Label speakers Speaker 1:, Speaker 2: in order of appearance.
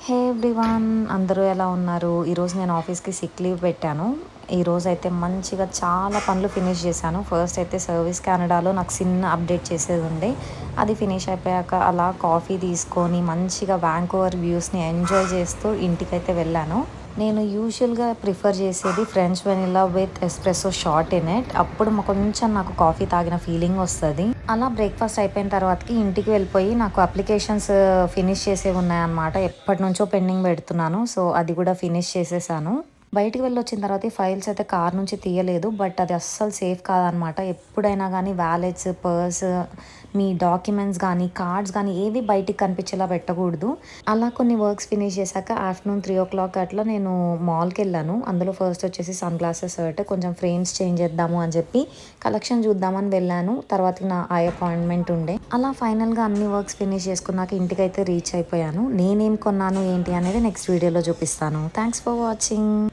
Speaker 1: హే everyone, అందరూ ఎలా ఉన్నారు? ఈరోజు నేను ఆఫీస్కి సిక్ లీవ్ పెట్టాను. ఈరోజు అయితే మంచిగా చాలా పనులు ఫినిష్ చేశాను. ఫస్ట్ అయితే సర్వీస్ కెనడాలో నాకు చిన్న అప్డేట్ చేసేది ఉండే, అది ఫినిష్ అయిపోయాక అలా కాఫీ తీసుకొని మంచిగా వ్యాంకోవర్ వ్యూస్ని ఎంజాయ్ చేస్తూ ఇంటికైతే వెళ్ళాను. నేను యూజువల్గా ప్రిఫర్ చేసేది French vanilla with espresso short in it. అప్పుడు కొంచెం నాకు కాఫీ తాగిన ఫీలింగ్ వస్తుంది. అలా బ్రేక్ఫాస్ట్ అయిపోయిన తర్వాతకి ఇంటికి వెళ్ళిపోయి నాకు అప్లికేషన్స్ ఫినిష్ చేసేవి ఉన్నాయన్నమాట. ఎప్పటి నుంచో పెండింగ్ పెడుతున్నాను. సో అది కూడా ఫినిష్ చేసేసాను. బయటికి వెళ్ళొచ్చిన తర్వాత ఈ ఫైల్స్ అయితే కార్ నుంచి తీయలేదు. బట్ అది అస్సలు సేఫ్ కాదనమాట. ఎప్పుడైనా కానీ వ్యాలెట్స్, పర్స్, మీ డాక్యుమెంట్స్ కానీ, కార్డ్స్ కానీ ఏవి బయటికి కనిపించేలా పెట్టకూడదు. అలా కొన్ని వర్క్స్ ఫినిష్ చేశాక ఆఫ్టర్నూన్ 3 o'clock అట్లా నేను మాల్కి వెళ్ళాను. అందులో ఫస్ట్ వచ్చేసి సన్ గ్లాసెస్ షర్ట్ కొంచెం ఫ్రేమ్స్ చేంజ్ చేద్దాము అని చెప్పి కలెక్షన్ చూద్దామని వెళ్ళాను. తర్వాత నా ఐ అపాయింట్మెంట్ ఉండే. అలా ఫైనల్గా అన్ని వర్క్స్ ఫినిష్ చేసుకున్నాక ఇంటికైతే రీచ్ అయిపోయాను. నేనేం కొన్నాను ఏంటి అనేది నెక్స్ట్ వీడియోలో చూపిస్తాను. Thanks for watching.